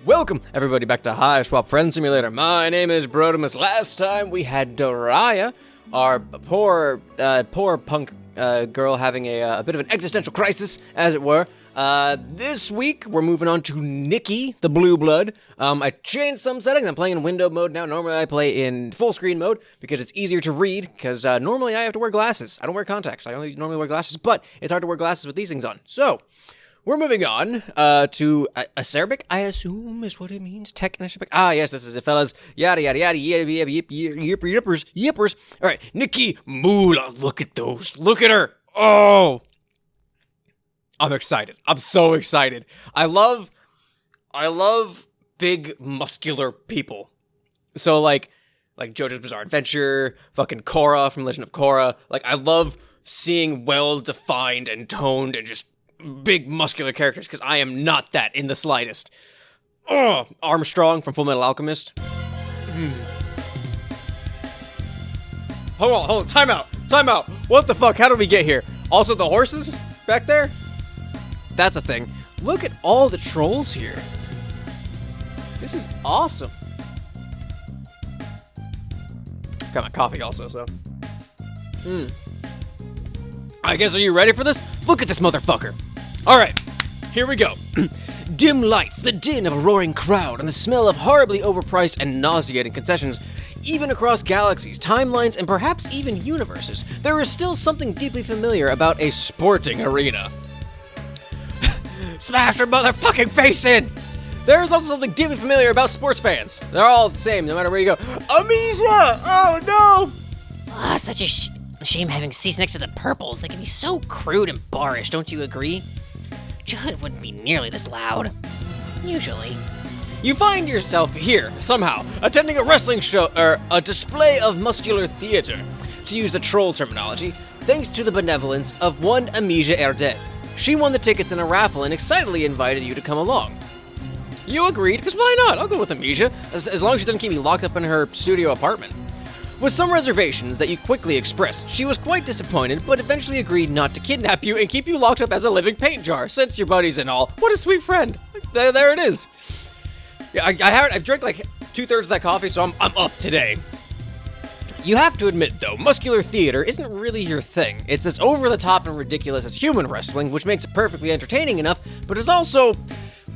Welcome, everybody, back to Hiveswap Friendsim Simulator. My name is Brotimus. Last time we had Doraya, our poor punk girl having a bit of an existential crisis, as it were. This week, we're moving on to Nikki, the blue blood. I changed some settings. I'm playing in window mode now. Normally, I play in full screen mode because it's easier to read, because normally I have to wear glasses. I don't wear contacts. I only normally wear glasses, but it's hard to wear glasses with these things on. So, we're moving on to acerbic, I assume is what it means. Technocerbic. Ah, yes, this is it, fellas. Yada, yada, yada, yippers. All right, Nikki, Moolah. Look at those. Look at her. Oh, I'm excited. I'm so excited. I love big, muscular people. So, like JoJo's Bizarre Adventure, fucking Korra from Legend of Korra. Like, I love seeing well-defined and toned and just big muscular characters, because I am not that in the slightest. Oh, Armstrong from Full Metal Alchemist. Hold on, time out. What the fuck, how did we get here? Also the horses back there? That's a thing. Look at all the trolls here. This is awesome. Got my coffee also, so. I guess, are you ready for this? Look at this motherfucker. Alright, here we go. Dim lights, the din of a roaring crowd, and the smell of horribly overpriced and nauseating concessions. Even across galaxies, timelines, and perhaps even universes, there is still something deeply familiar about a sporting arena. Smash her motherfucking face in! There is also something deeply familiar about sports fans. They're all the same, no matter where you go. Amisia! Oh no! Ah, such a shame having seats next to the purples. They can be so crude and boorish, don't you agree? Judd wouldn't be nearly this loud. Usually. You find yourself here, somehow, attending a wrestling show, or a display of muscular theater, to use the troll terminology, thanks to the benevolence of one Amisia Erdet. She won the tickets in a raffle and excitedly invited you to come along. You agreed, because why not? I'll go with Amisia, as long as she doesn't keep me locked up in her studio apartment. With some reservations that you quickly expressed, she was quite disappointed, but eventually agreed not to kidnap you and keep you locked up as a living paint jar, since you're buddies and all. What a sweet friend. There it is. Yeah, I've drank like 2/3 of that coffee, so I'm up today. You have to admit, though, muscular theater isn't really your thing. It's as over-the-top and ridiculous as human wrestling, which makes it perfectly entertaining enough, but it's also,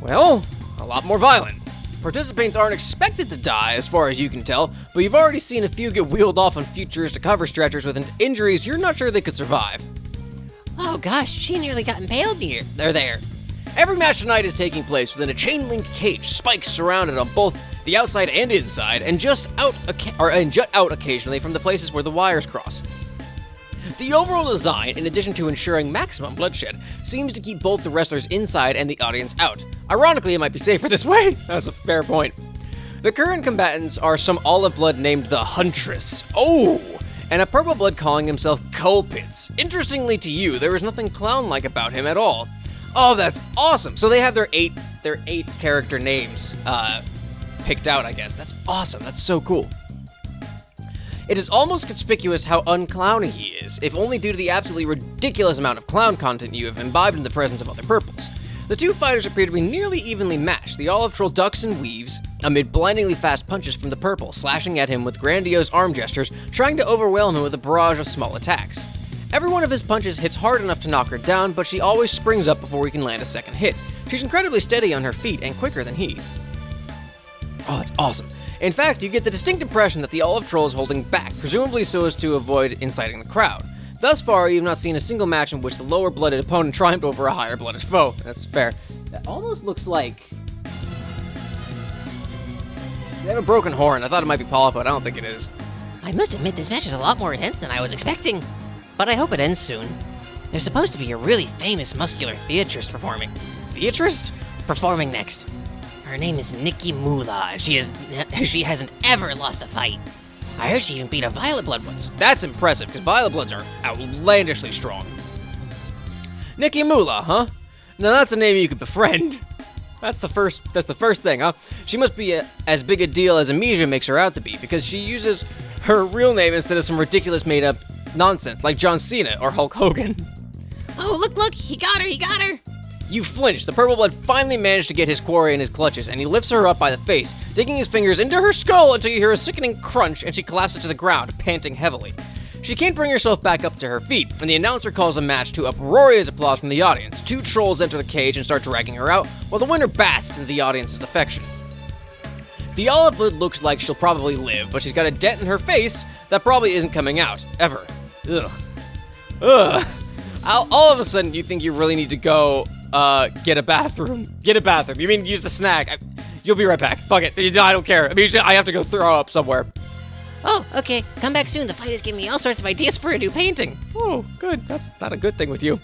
well, a lot more violent. Participants aren't expected to die, as far as you can tell, but you've already seen a few get wheeled off on futuristic cover stretchers with injuries you're not sure they could survive. Oh gosh, she nearly got impaled here. They're there. Every match tonight is taking place within a chain-link cage, spikes surrounded on both the outside and inside, and jut out occasionally from the places where the wires cross. The overall design, in addition to ensuring maximum bloodshed, seems to keep both the wrestlers inside and the audience out. Ironically, it might be safer this way. That's a fair point. The current combatants are some olive blood named the Huntress. Oh! And a purple blood calling himself Colpitz. Interestingly to you, there is nothing clown-like about him at all. Oh, that's awesome! So they have their eight character names picked out, I guess. That's awesome. That's so cool. It is almost conspicuous how unclowny he is, if only due to the absolutely ridiculous amount of clown content you have imbibed in the presence of other purples. The two fighters appear to be nearly evenly matched. The olive troll ducks and weaves amid blindingly fast punches from the purple, slashing at him with grandiose arm gestures, trying to overwhelm him with a barrage of small attacks. Every one of his punches hits hard enough to knock her down, but she always springs up before he can land a second hit. She's incredibly steady on her feet and quicker than he. Oh, that's awesome. In fact, you get the distinct impression that the olive troll is holding back, presumably so as to avoid inciting the crowd. Thus far, you've not seen a single match in which the lower-blooded opponent triumphed over a higher-blooded foe. That's fair. That almost looks like they have a broken horn. I thought it might be Paula, but I don't think it is. I must admit, this match is a lot more intense than I was expecting. But I hope it ends soon. There's supposed to be a really famous muscular theatrist performing. Theatrist? Performing next. Her name is Nikki Moolah, and she hasn't ever lost a fight. I heard she even beat a Violet Blood once. That's impressive, because Violet Bloods are outlandishly strong. Nikki Moolah, huh? Now that's a name you could befriend. That's the first thing, huh? She must be as big a deal as Amisia makes her out to be, because she uses her real name instead of some ridiculous made-up nonsense, like John Cena or Hulk Hogan. Oh, look, he got her! You flinch. The purple blood finally managed to get his quarry in his clutches, and he lifts her up by the face, digging his fingers into her skull until you hear a sickening crunch and she collapses to the ground, panting heavily. She can't bring herself back up to her feet, and the announcer calls a match to uproarious applause from the audience. 2 trolls enter the cage and start dragging her out, while the winner basks in the audience's affection. The olive blood looks like she'll probably live, but she's got a dent in her face that probably isn't coming out, ever. Ugh. Ugh. All of a sudden, you think you really need to go, get a bathroom. Get a bathroom. You mean use the snack? You'll be right back. Fuck it. I don't care. I mean, I have to go throw up somewhere. Oh, okay. Come back soon. The fight is giving me all sorts of ideas for a new painting. Oh, good. That's not a good thing with you.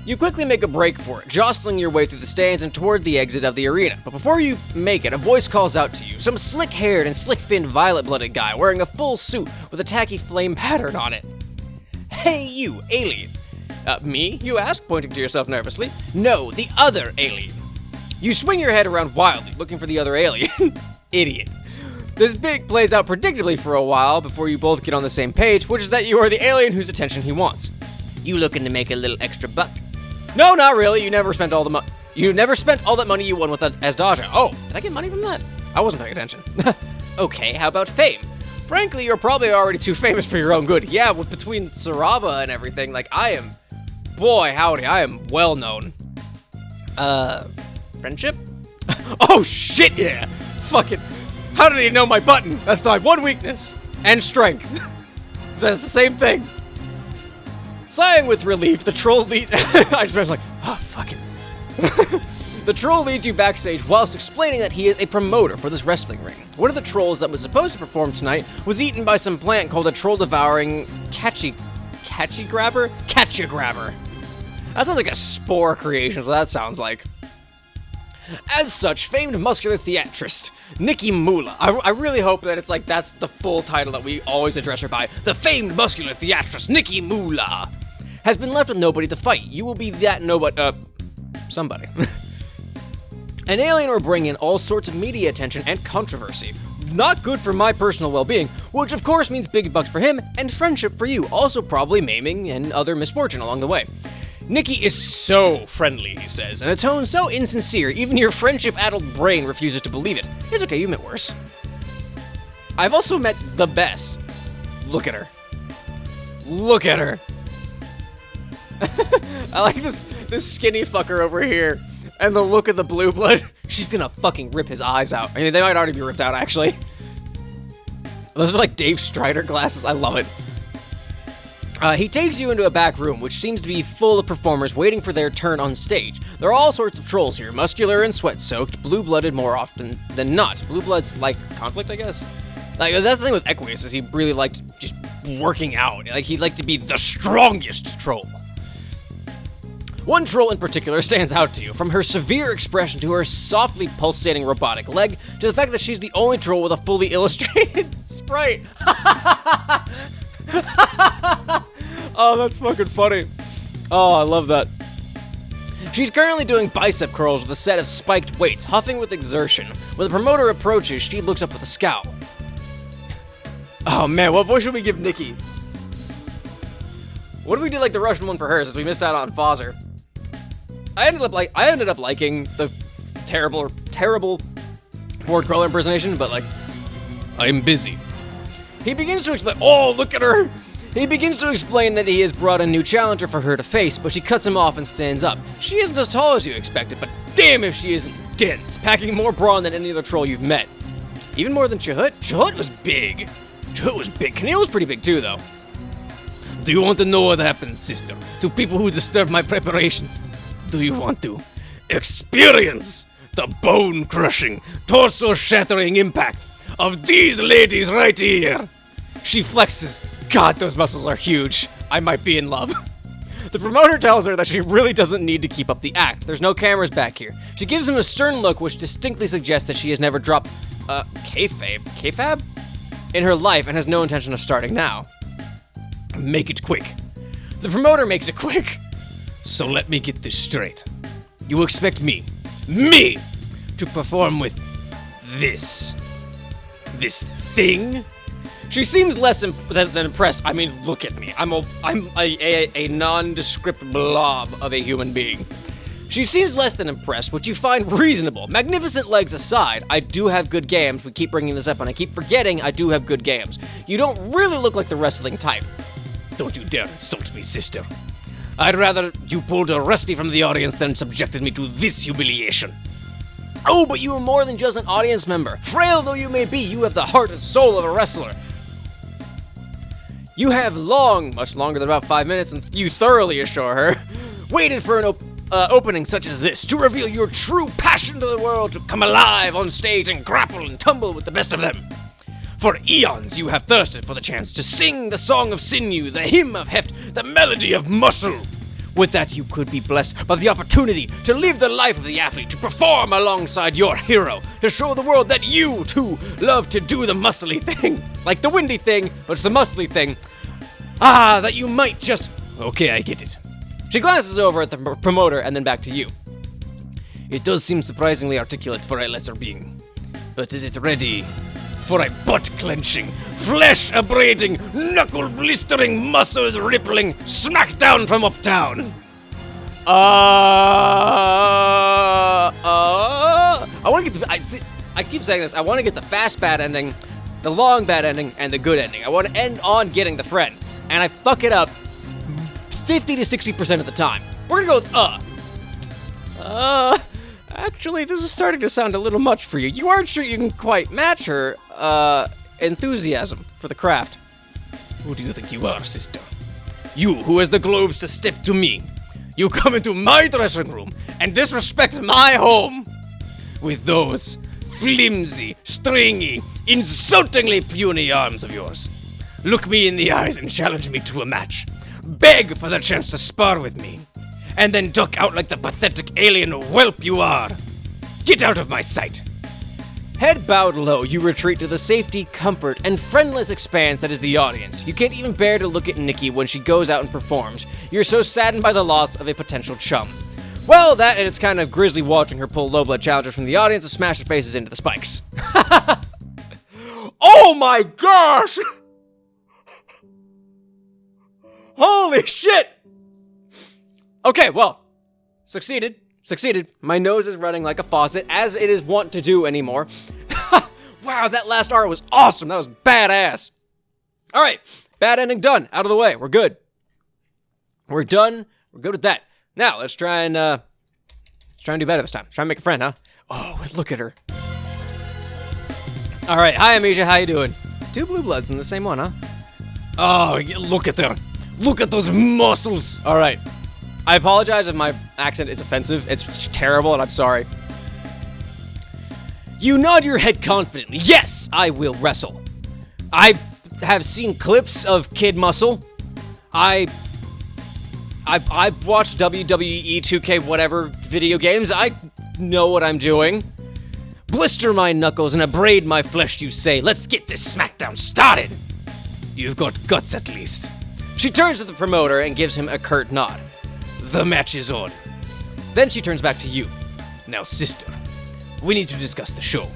You quickly make a break for it, jostling your way through the stands and toward the exit of the arena. But before you make it, a voice calls out to you. Some slick-haired and slick-finned violet-blooded guy wearing a full suit with a tacky flame pattern on it. Hey, you, alien. Me, you ask, pointing to yourself nervously. No, the other alien. You swing your head around wildly, looking for the other alien. Idiot. This bit plays out predictably for a while before you both get on the same page, which is that you are the alien whose attention he wants. You looking to make a little extra buck? No, not really. You never spent all the money. You never spent all that money you won with Asdaja. Oh, did I get money from that? I wasn't paying attention. Okay, how about fame? Frankly, you're probably already too famous for your own good. Yeah, with between Saraba and everything, like I am. Boy, howdy, I am well known. Friendship? Oh shit, yeah. Fucking. How did he know my button? That's my one weakness. And strength. That's the same thing. Sighing with relief, the troll leads... I just imagine like, oh, fucking... The troll leads you backstage whilst explaining that he is a promoter for this wrestling ring. One of the trolls that was supposed to perform tonight was eaten by some plant called a troll-devouring catchy grabber? Catcha grabber. That sounds like a spore creation, what that sounds like. As such, famed muscular theatrist Nikki Moolah. I really hope that it's like that's the full title that we always address her by. The famed muscular theatrist Nikki Moolah has been left with nobody to fight. You will be that nobody. Somebody. An alien will bring in all sorts of media attention and controversy. Not good for my personal well-being, which of course means big bucks for him and friendship for you. Also probably maiming and other misfortune along the way. Nikki is so friendly, he says, in a tone so insincere, even your friendship-addled brain refuses to believe it. It's okay, you've met worse. I've also met the best. Look at her. Look at her. I like this skinny fucker over here, and the look of the blue blood. She's gonna fucking rip his eyes out. I mean, they might already be ripped out, actually. Those are like Dave Strider glasses. I love it. He takes you into a back room, which seems to be full of performers waiting for their turn on stage. There are all sorts of trolls here, muscular and sweat-soaked, blue-blooded more often than not. Blue blood's like conflict, I guess? Like, that's the thing with Equius, is he really liked just working out. Like, he liked to be the strongest troll. One troll in particular stands out to you, from her severe expression to her softly pulsating robotic leg, to the fact that she's the only troll with a fully illustrated sprite. Oh, that's fucking funny. Oh, I love that. She's currently doing bicep curls with a set of spiked weights, huffing with exertion. When the promoter approaches, she looks up with a scowl. Oh man, what voice should we give Nikki? What if we did like the Russian one for her, since we missed out on Fozzer? I ended up liking the terrible Ford Crawler impersonation, but like, I'm busy. He begins to explain. Oh, look at her! He begins to explain that he has brought a new challenger for her to face, but she cuts him off and stands up. She isn't as tall as you expected, but damn if she isn't dense, packing more brawn than any other troll you've met. Even more than Chahut? Chahut was big. Chahut was big. Camille was pretty big too, though. Do you want to know what happened, sister, to people who disturb my preparations? Do you want to experience the bone-crushing, torso-shattering impact of these ladies right here? She flexes. God, those muscles are huge. I might be in love. The promoter tells her that she really doesn't need to keep up the act. There's no cameras back here. She gives him a stern look which distinctly suggests that she has never dropped, kayfabe? In her life and has no intention of starting now. Make it quick. The promoter makes it quick. So let me get this straight. You expect me, to perform with this thing? She seems less than impressed. I mean, look at me. I'm a nondescript blob of a human being. She seems less than impressed, which you find reasonable. Magnificent legs aside, I do have good gams. We keep bringing this up, and I keep forgetting I do have good gams. You don't really look like the wrestling type. Don't you dare insult me, sister. I'd rather you pulled a Rusty from the audience than subjected me to this humiliation. Oh, but you are more than just an audience member. Frail though you may be, you have the heart and soul of a wrestler. You have much longer than about 5 minutes, and you thoroughly assure her, waited for an opening such as this to reveal your true passion to the world, to come alive on stage and grapple and tumble with the best of them. For eons you have thirsted for the chance to sing the song of sinew, the hymn of heft, the melody of muscle. With that, you could be blessed by the opportunity to live the life of the athlete, to perform alongside your hero, to show the world that you, too, love to do the muscly thing. Like the windy thing, but it's the muscly thing. That you might just... Okay, I get it. She glances over at the promoter and then back to you. It does seem surprisingly articulate for a lesser being. But is it ready for a butt-clenching, flesh-abrading, knuckle-blistering, muscle-rippling smackdown from uptown? I want to get the... I keep saying this. I want to get the fast bad ending, the long bad ending, and the good ending. I want to end on getting the friend. And I fuck it up 50 to 60% of the time. We're gonna go with actually, this is starting to sound a little much for you. You aren't sure you can quite match her, enthusiasm for the craft. Who do you think you are, sister? You, who has the globes to step to me. You come into my dressing room and disrespect my home with those flimsy, stringy, insultingly puny arms of yours. Look me in the eyes and challenge me to a match. Beg for the chance to spar with me, and then duck out like the pathetic alien whelp you are. Get out of my sight. Head bowed low, you retreat to the safety, comfort, and friendless expanse that is the audience. You can't even bear to look at Nikki when she goes out and performs. You're so saddened by the loss of a potential chum. Well, that and it's kind of grisly watching her pull low blood challengers from the audience and smash their faces into the spikes. Oh my gosh! Holy shit! Okay, well, succeeded. My nose is running like a faucet, as it is wont to do anymore. Wow, that last art was awesome. That was badass. All right, bad ending done. Out of the way. We're good. We're done. We're good with that. Now let's try and do better this time. Let's try and make a friend, huh? Oh, look at her. All right, hi Amisia, how you doing? 2 blue bloods in the same one, huh? Oh, look at her. Look at those muscles. All right. I apologize if my accent is offensive. It's terrible, and I'm sorry. You nod your head confidently. Yes, I will wrestle. I have seen clips of Kid Muscle. I've watched WWE 2K whatever video games. I know what I'm doing. Blister my knuckles and abrade my flesh, you say. Let's get this smackdown started. You've got guts at least. She turns to the promoter and gives him a curt nod. The match is on. Then she turns back to you. Now, sister, we need to discuss the show.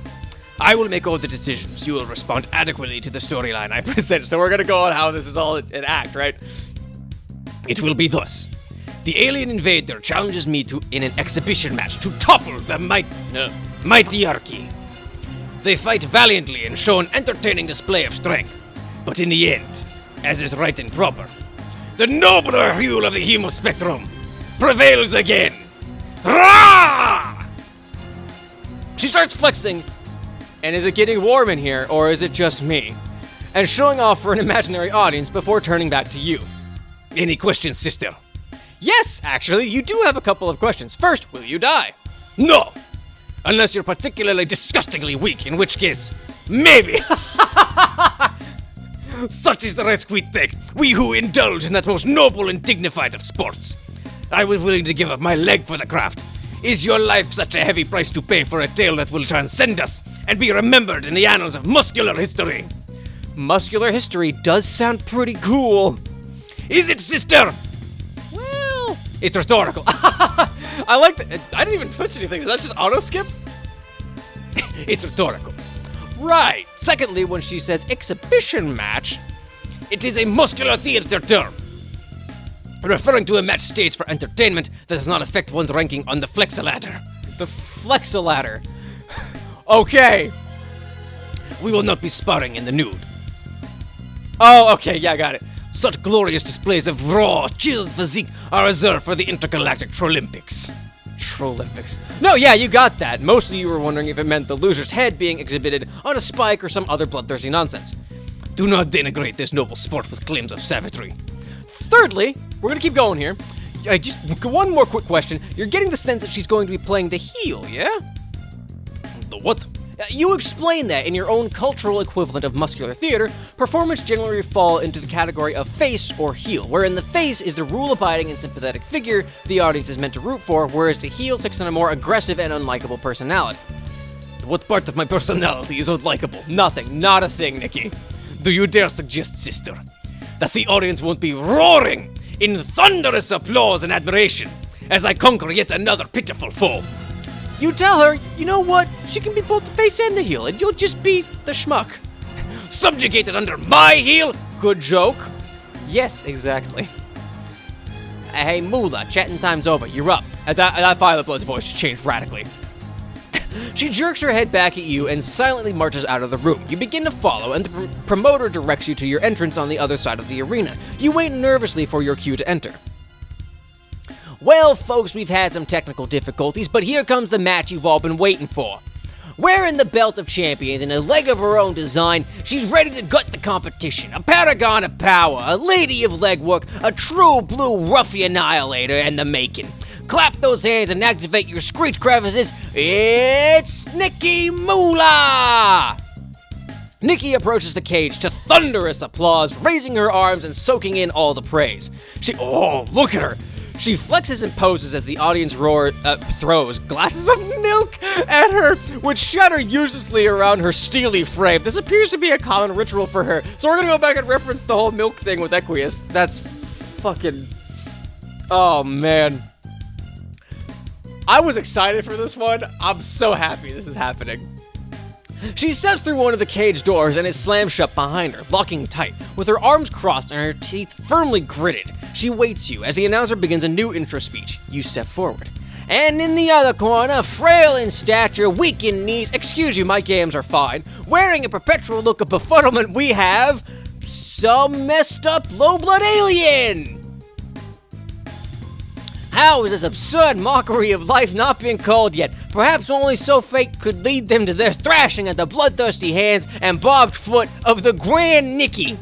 I will make all the decisions. You will respond adequately to the storyline I present. So we're gonna go on how this is all an act, right? It will be thus. The alien invader challenges me in an exhibition match to topple the mightyarchy. They fight valiantly and show an entertaining display of strength. But in the end, as is right and proper, the nobler hue of the hemospectrum prevails again. Rah! She starts flexing, and is it getting warm in here, or is it just me? And showing off for an imaginary audience before turning back to you. Any questions, sister? Yes, actually, you do have a couple of questions. First, will you die? No! Unless you're particularly disgustingly weak, in which case, maybe. Such is the risk we take, we who indulge in that most noble and dignified of sports. I was willing to give up my leg for the craft. Is your life such a heavy price to pay for a tale that will transcend us and be remembered in the annals of muscular history? Muscular history does sound pretty cool. Is it, sister? Well, it's rhetorical. I like that. I didn't even push anything. Is that just auto skip? It's rhetorical. Right. Secondly, when she says exhibition match, it is a muscular theater term. referring to a match staged for entertainment that does not affect one's ranking on the Flexiladder. The Flexiladder. Okay. We will not be sparring in the nude. Oh, okay, yeah, I got it. Such glorious displays of raw, chilled physique are reserved for the intergalactic Trolympics. Trolympics. No, yeah, you got that. Mostly you were wondering if it meant the loser's head being exhibited on a spike or some other bloodthirsty nonsense. Do not denigrate this noble sport with claims of savagery. Thirdly, we're gonna keep going here. Just one more quick question. You're getting the sense that she's going to be playing the heel, yeah? The what? You explain that in your own cultural equivalent of muscular theater, performance generally fall into the category of face or heel, wherein the face is the rule-abiding and sympathetic figure the audience is meant to root for, whereas the heel takes on a more aggressive and unlikable personality. What part of my personality is unlikable? Nothing, not a thing, Nikki. Do you dare suggest, sister, that the audience won't be roaring in thunderous applause and admiration as I conquer yet another pitiful foe? You tell her, you know what, she can be both the face and the heel, and you'll just be the schmuck. Subjugated under my heel? Good joke. Yes, exactly. Hey, Moolah, chatting time's over. You're up. At that Violet Blood's voice changed radically. She jerks her head back at you and silently marches out of the room. You begin to follow, and the promoter directs you to your entrance on the other side of the arena. You wait nervously for your cue to enter. Well, folks, we've had some technical difficulties, but here comes the match you've all been waiting for. Wearing the belt of champions and a leg of her own design, she's ready to gut the competition. A paragon of power, a lady of legwork, a true blue ruffian annihilator in the making. Clap those hands and activate your screech crevices. It's Nikki Moolah! Nikki approaches the cage to thunderous applause, raising her arms and soaking in all the praise. Oh, look at her! She flexes and poses as the audience throws glasses of milk at her, which shatter uselessly around her steely frame. This appears to be a common ritual for her, so we're gonna go back and reference the whole milk thing with Equius. That's fucking... Oh, man. I was excited for this one. I'm so happy this is happening. She steps through one of the cage doors and it slams shut behind her, locking tight. With her arms crossed and her teeth firmly gritted, she waits you as the announcer begins a new intro speech. You step forward. And in the other corner, frail in stature, weak in knees, excuse you, my gams are fine, wearing a perpetual look of befuddlement, we have some messed up low-blood alien! How is this absurd mockery of life not being called yet? Perhaps only so fate could lead them to their thrashing at the bloodthirsty hands and bobbed foot of the Grand Nikki.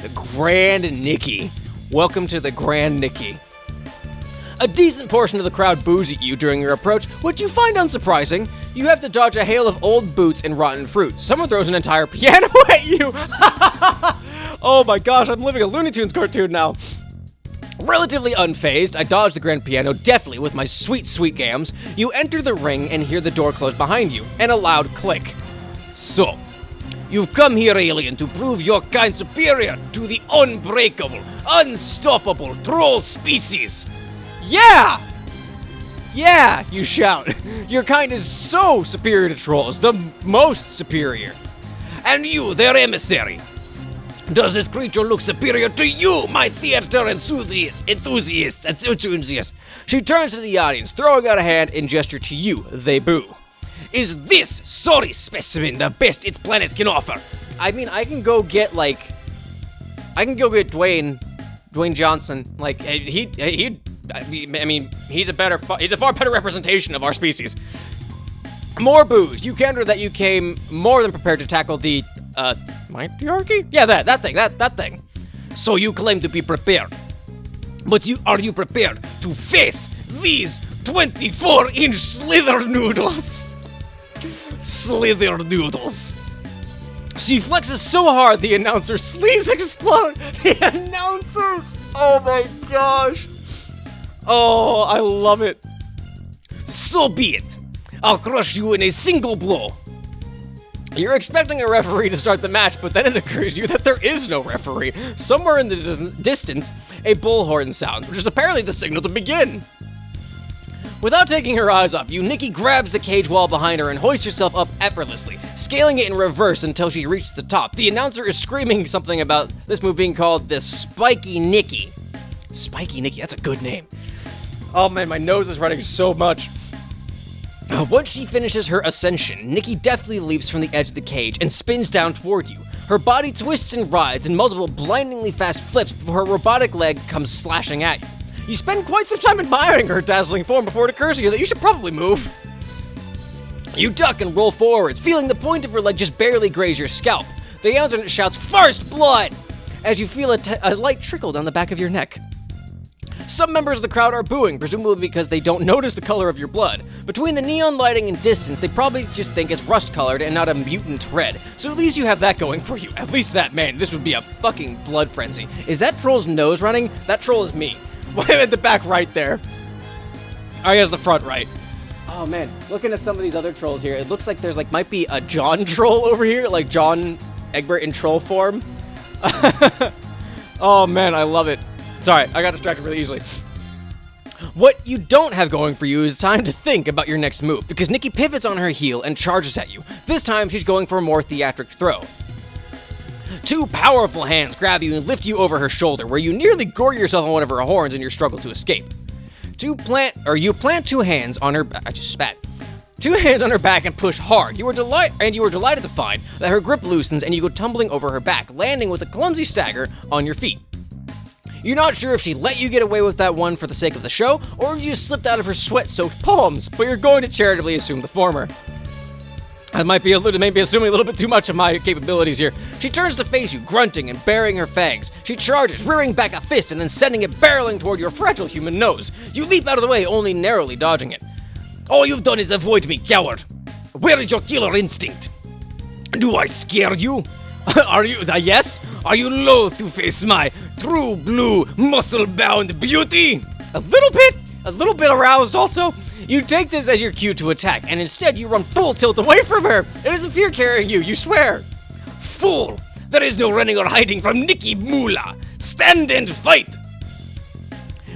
The Grand Nikki. Welcome to the Grand Nikki. A decent portion of the crowd boos at you during your approach, which you find unsurprising. You have to dodge a hail of old boots and rotten fruit. Someone throws an entire piano at you. Oh my gosh, I'm living a Looney Tunes cartoon now. Relatively unfazed, I dodge the grand piano deftly with my sweet, sweet gams. You enter the ring and hear the door close behind you, and a loud click. So, you've come here, alien, to prove your kind superior to the unbreakable, unstoppable troll species. Yeah! Yeah, you shout. Your kind is so superior to trolls, the most superior. And you, their emissary. Does this creature look superior to you, my theater enthusiast? She turns to the audience, throwing out a hand in gesture to you. They boo. Is this sorry specimen the best its planet can offer? I mean, I can go get Dwayne Johnson. Like, he's a far better representation of our species. More boos. You counter that you came more than prepared to tackle the, matriarchy? Yeah, that thing. So you claim to be prepared. But are you prepared to face these 24-inch slither noodles? Slither noodles. She flexes so hard the announcer's sleeves explode. The announcers! Oh my gosh. Oh, I love it. So be it. I'll crush you in a single blow. You're expecting a referee to start the match, but then it occurs to you that there is no referee. Somewhere in the distance, a bullhorn sounds, which is apparently the signal to begin. Without taking her eyes off you, Nikki grabs the cage wall behind her and hoists herself up effortlessly, scaling it in reverse until she reaches the top. The announcer is screaming something about this move being called the Spiky Nikki. Spiky Nikki, that's a good name. Oh man, my nose is running so much. Once she finishes her ascension, Nikki deftly leaps from the edge of the cage and spins down toward you. Her body twists and writhes in multiple blindingly fast flips before her robotic leg comes slashing at you. You spend quite some time admiring her dazzling form before it occurs to you that you should probably move. You duck and roll forwards, feeling the point of her leg just barely graze your scalp. The announcer shouts, "First blood!" as you feel a light trickle down the back of your neck. Some members of the crowd are booing, presumably because they don't notice the color of your blood. Between the neon lighting and distance, they probably just think it's rust-colored and not a mutant red. So at least you have that going for you. At least that, man, this would be a fucking blood frenzy. Is that troll's nose running? That troll is me. At the back right there. Oh, here's the front right. Oh man, looking at some of these other trolls here, it looks like there's might be a John troll over here, like John Egbert in troll form. Oh man, I love it. Sorry, I got distracted really easily. What you don't have going for you is time to think about your next move, because Nikki pivots on her heel and charges at you. This time, she's going for a more theatric throw. Two powerful hands grab you and lift you over her shoulder, where you nearly gore yourself on one of her horns in your struggle to escape. You plant two hands on her. I just spat. 2 hands on her back and push hard. You were delighted to find that her grip loosens and you go tumbling over her back, landing with a clumsy stagger on your feet. You're not sure if she let you get away with that one for the sake of the show, or if you just slipped out of her sweat-soaked palms, but you're going to charitably assume the former. I might be assuming a little bit too much of my capabilities here. She turns to face you, grunting and baring her fangs. She charges, rearing back a fist and then sending it barreling toward your fragile human nose. You leap out of the way, only narrowly dodging it. All you've done is avoid me, coward. Where is your killer instinct? Do I scare you? Yes? Are you loath to face my true blue, muscle-bound beauty? A little bit aroused also. You take this as your cue to attack, and instead you run full tilt away from her. It isn't fear carrying you, you swear. Fool! There is no running or hiding from Nikki Moolah. Stand and fight!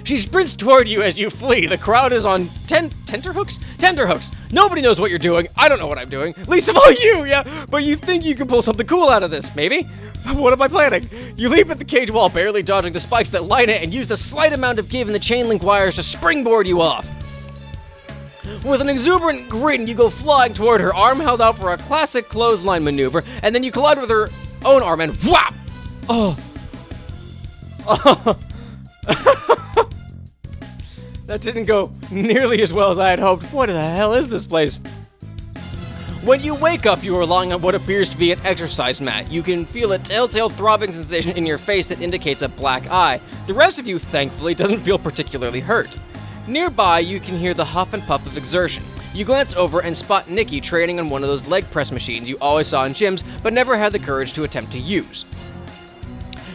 She sprints toward you as you flee. The crowd is on tenterhooks? Tenterhooks. Nobody knows what you're doing. I don't know what I'm doing. Least of all you, yeah. But you think you can pull something cool out of this, maybe? What am I planning? You leap at the cage wall, barely dodging the spikes that line it, and use the slight amount of give in the chain link wires to springboard you off. With an exuberant grin, you go flying toward her, arm held out for a classic clothesline maneuver, and then you collide with her own arm and whap! That didn't go nearly as well as I had hoped. What the hell is this place? When you wake up, you are lying on what appears to be an exercise mat. You can feel a telltale throbbing sensation in your face that indicates a black eye. The rest of you, thankfully, doesn't feel particularly hurt. Nearby, you can hear the huff and puff of exertion. You glance over and spot Nikki training on one of those leg press machines you always saw in gyms, but never had the courage to attempt to use.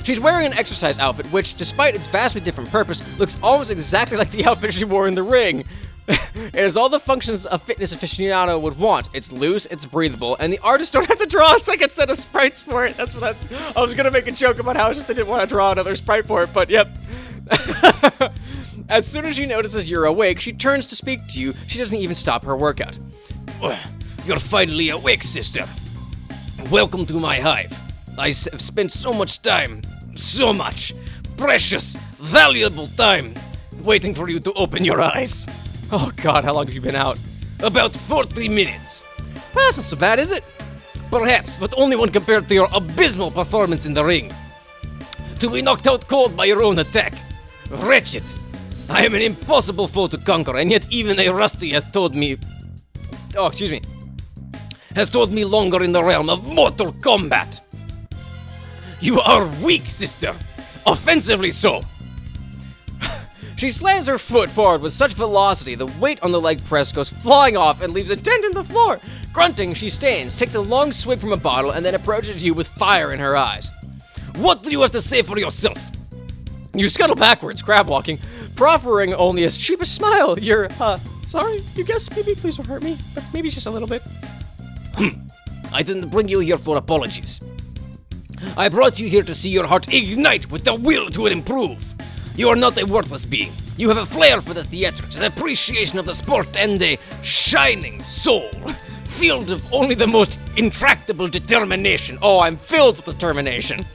She's wearing an exercise outfit which, despite its vastly different purpose, looks almost exactly like the outfit she wore in the ring. It has all the functions a fitness aficionado would want. It's loose, it's breathable, and the artists don't have to draw a second set of sprites for it. I was gonna make a joke about how it's just they didn't want to draw another sprite for it, but yep. As soon as she notices you're awake, she turns to speak to you. She doesn't even stop her workout. You're finally awake, sister. Welcome to my hive. I have spent so much time, so much precious, valuable time waiting for you to open your eyes. Oh God, how long have you been out? About 40 minutes. Well, that's not so bad, is it? Perhaps, but only when compared to your abysmal performance in the ring. To be knocked out cold by your own attack. Wretched. I am an impossible foe to conquer, and yet even a Rusty has told me longer in the realm of Mortal Kombat. You are weak, sister. Offensively so. She slams her foot forward with such velocity, the weight on the leg press goes flying off and leaves a dent in the floor. Grunting, she stands, takes a long swig from a bottle, and then approaches you with fire in her eyes. What do you have to say for yourself? You scuttle backwards, crab walking, proffering only a sheepish smile. You're, sorry, you guess maybe please don't hurt me, but maybe just a little bit. I didn't bring you here for apologies. I brought you here to see your heart ignite with the will to improve. You are not a worthless being. You have a flair for the theatrics, an appreciation of the sport, and a shining soul, filled of only the most intractable determination. Oh, I'm filled with determination.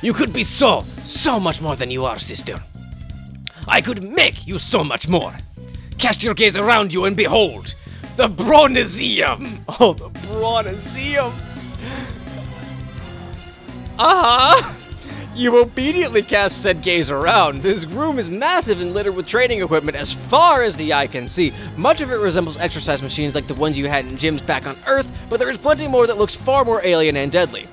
You could be so much more than you are, sister. I could make you so much more. Cast your gaze around you and behold, the Bronzeum. Oh, the Bronzeum. Uh-huh. You obediently cast said gaze around. This room is massive and littered with training equipment as far as the eye can see. Much of it resembles exercise machines like the ones you had in gyms back on Earth, but there is plenty more that looks far more alien and deadly.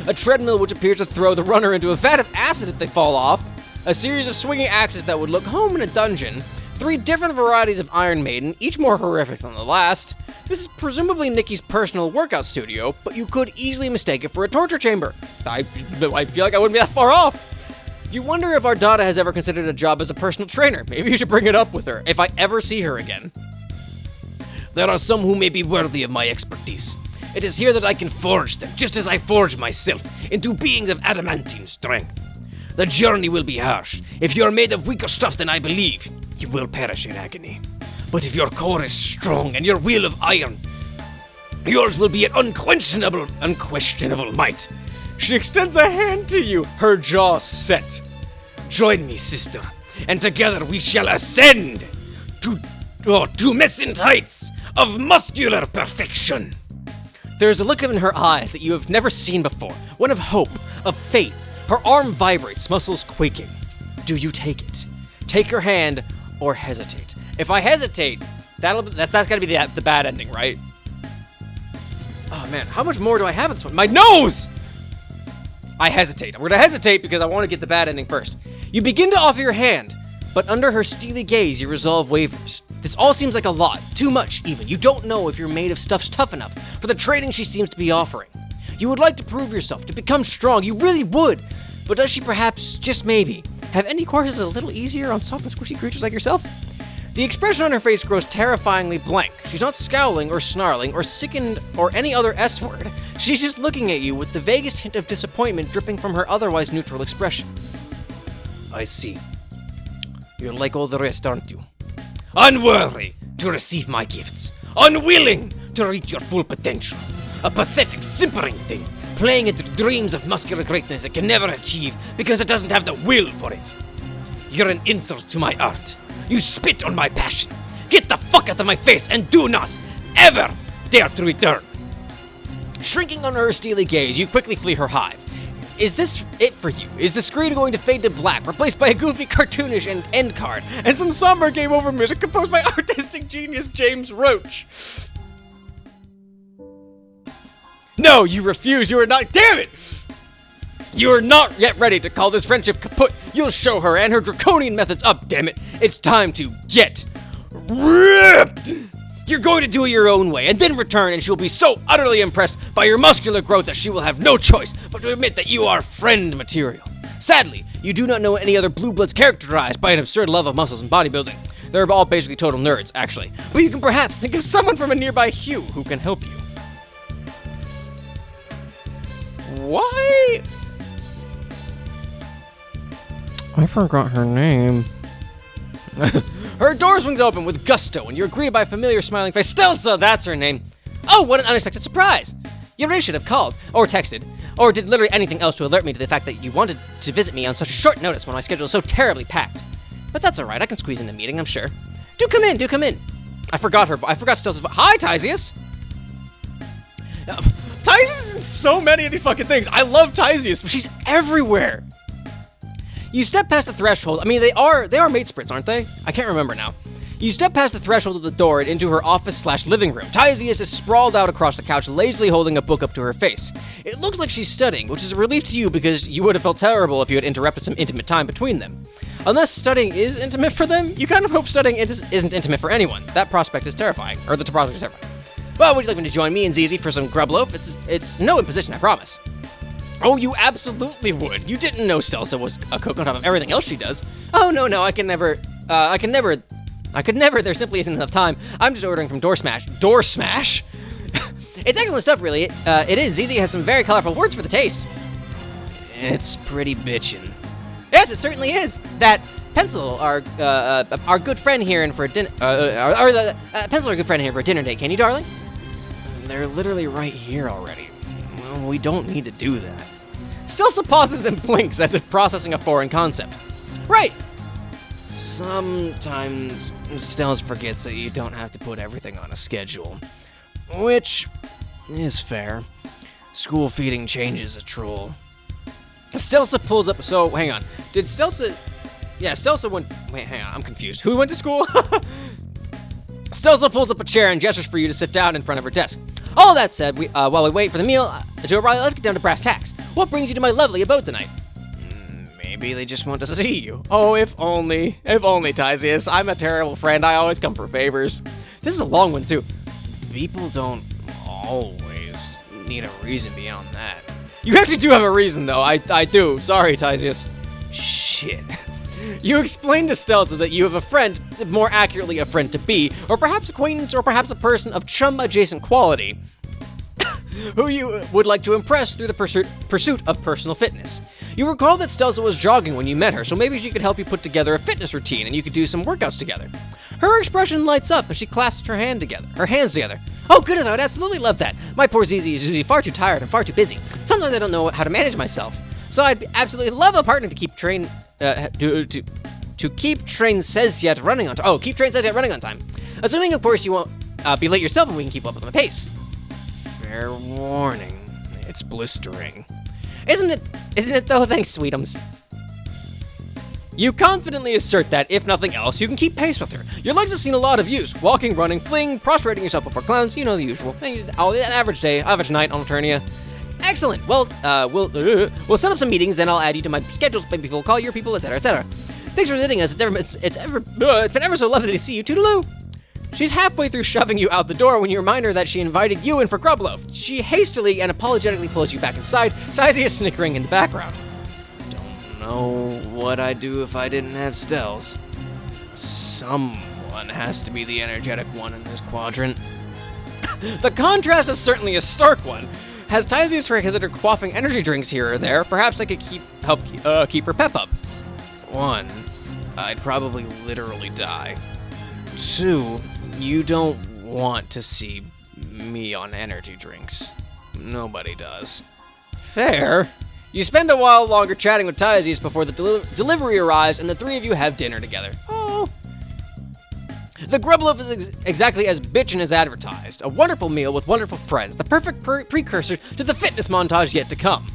A treadmill which appears to throw the runner into a vat of acid if they fall off. A series of swinging axes that would look home in a dungeon. 3 different varieties of Iron Maiden, each more horrific than the last. This is presumably Nikki's personal workout studio, but you could easily mistake it for a torture chamber. I feel like I wouldn't be that far off. You wonder if our Dada has ever considered a job as a personal trainer. Maybe you should bring it up with her, if I ever see her again. There are some who may be worthy of my expertise. It is here that I can forge them, just as I forge myself, into beings of adamantine strength. The journey will be harsh. If you are made of weaker stuff than I believe, you will perish in agony. But if your core is strong and your will of iron, yours will be an unquestionable might. She extends a hand to you, her jaw set. Join me, sister, and together we shall ascend to mescent heights of muscular perfection. There's a look in her eyes that you have never seen before, one of hope, of faith. Her arm vibrates, muscles quaking. Do you take it? Take her hand or hesitate? If I hesitate, that's gotta be the bad ending, right? Oh man, how much more do I have in this one? My nose! I hesitate. I'm gonna hesitate because I want to get the bad ending first. You begin to offer your hand, but under her steely gaze, your resolve wavers. This all seems like a lot, too much even. You don't know if you're made of stuff tough enough for the training she seems to be offering. You would like to prove yourself, to become strong, you really would. But does she perhaps, just maybe, have any courses a little easier on soft and squishy creatures like yourself? The expression on her face grows terrifyingly blank. She's not scowling or snarling or sickened or any other S word. She's just looking at you with the vaguest hint of disappointment dripping from her otherwise neutral expression. I see. You're like all the rest, aren't you? Unworthy to receive my gifts. Unwilling to reach your full potential. A pathetic, simpering thing, playing into dreams of muscular greatness it can never achieve because it doesn't have the will for it. You're an insult to my art. You spit on my passion. Get the fuck out of my face and do not ever dare to return. Shrinking under her steely gaze, you quickly flee her hive. Is this it for you? Is the screen going to fade to black, replaced by a goofy, cartoonish end card, and some somber game over music composed by artistic genius James Roach? No, you refuse. You are not. Damn it! You are not yet ready to call this friendship kaput. You'll show her and her draconian methods up, damn it. It's time to get ripped. You're going to do it your own way and then return, and she'll be so utterly impressed by your muscular growth that she will have no choice but to admit that you are friend material. Sadly, you do not know any other blue bloods characterized by an absurd love of muscles and bodybuilding. They're all basically total nerds, actually. But you can perhaps think of someone from a nearby hue who can help you. Why? I forgot her name. Her door swings open with gusto, and you're greeted by a familiar smiling face. Stella, that's her name. Oh, what an unexpected surprise! You really should have called, or texted, or did literally anything else to alert me to the fact that you wanted to visit me on such a short notice when my schedule is so terribly packed. But that's alright, I can squeeze in a meeting, I'm sure. Do come in, do come in. I forgot Stella's voice. Hi, Tysius! Tysius is in so many of these fucking things. I love Tysius, but she's everywhere. You step past the threshold. I mean, they are mate sprits, aren't they? I can't remember now. You step past the threshold of the door and into her office/living room. Tysius is sprawled out across the couch, lazily holding a book up to her face. It looks like she's studying, which is a relief to you because you would have felt terrible if you had interrupted some intimate time between them. Unless studying is intimate for them, you kind of hope studying isn't intimate for anyone. That prospect is terrifying. Or the prospect is terrifying. Well, would you like me to join me and Zizi for some grub loaf? It's no imposition, I promise. Oh, you absolutely would. You didn't know Stella was a cook on top of everything else she does. Oh, no, I could never, there simply isn't enough time. I'm just ordering from Door Smash. Door Smash? It's excellent stuff, really. It is. Zizi has some very colorful words for the taste. It's pretty bitchin'. Yes, it certainly is. That pencil, our good friend here in for a dinner, pencil, our good friend here for a dinner date. Can you, darling? They're literally right here already. Well, we don't need to do that. Stella pauses and blinks as if processing a foreign concept. Right. Sometimes Stella forgets that you don't have to put everything on a schedule, which is fair. School feeding changes a troll. Stelsa pulls up. So, hang on. Did Stelsa... Yeah, Stelsa went... Wait, hang on. I'm confused. Who went to school? Stelsa pulls up a chair and gestures for you to sit down in front of her desk. All that said, while we wait for the meal to arrive, let's get down to brass tacks. What brings you to my lovely abode tonight? Maybe they just want to see you. Oh, if only. If only, Tysius. I'm a terrible friend. I always come for favors. This is a long one, too. People don't always need a reason beyond that. You actually do have a reason, though. I do. Sorry, Tysius. Shit. You explained to Stelza that you have a friend, more accurately a friend-to-be, or perhaps acquaintance, or perhaps a person of chum-adjacent quality, who you would like to impress through the pursuit of personal fitness. You recall that Stelza was jogging when you met her, so maybe she could help you put together a fitness routine and you could do some workouts together. Her expression lights up as she clasps her hands together. Oh goodness, I would absolutely love that. My poor Zizi is usually far too tired and far too busy. Sometimes I don't know how to manage myself. So I'd absolutely love a partner to keep train says yet running on time. Oh, keep train says yet running on time. Assuming, of course, you won't be late yourself and we can keep up with my pace. Fair warning, it's blistering. Isn't it though? Thanks, sweetums. You confidently assert that, if nothing else, you can keep pace with her. Your legs have seen a lot of use. Walking, running, fleeing, prostrating yourself before clowns, you know the usual. An average day, average night on Eternia. Excellent. Well, we'll set up some meetings, then I'll add you to my schedules, maybe people call your people, etc., etc. Thanks for visiting us. It's been ever so lovely to see you, toodaloo. She's halfway through shoving you out the door when you remind her that she invited you in for grubloaf. She hastily and apologetically pulls you back inside, Tysia snickering in the background. Don't know what I'd do if I didn't have Stells. Someone has to be the energetic one in this quadrant. The contrast is certainly a stark one. Has Tysius considered quaffing energy drinks here or there? Perhaps they could help keep her pep up. 1, I'd probably literally die. 2, you don't want to see me on energy drinks. Nobody does. Fair. You spend a while longer chatting with Tysius before the delivery arrives and the three of you have dinner together. Oh. The grubloaf is exactly as bitchin' as advertised. A wonderful meal with wonderful friends, the perfect precursor to the fitness montage yet to come.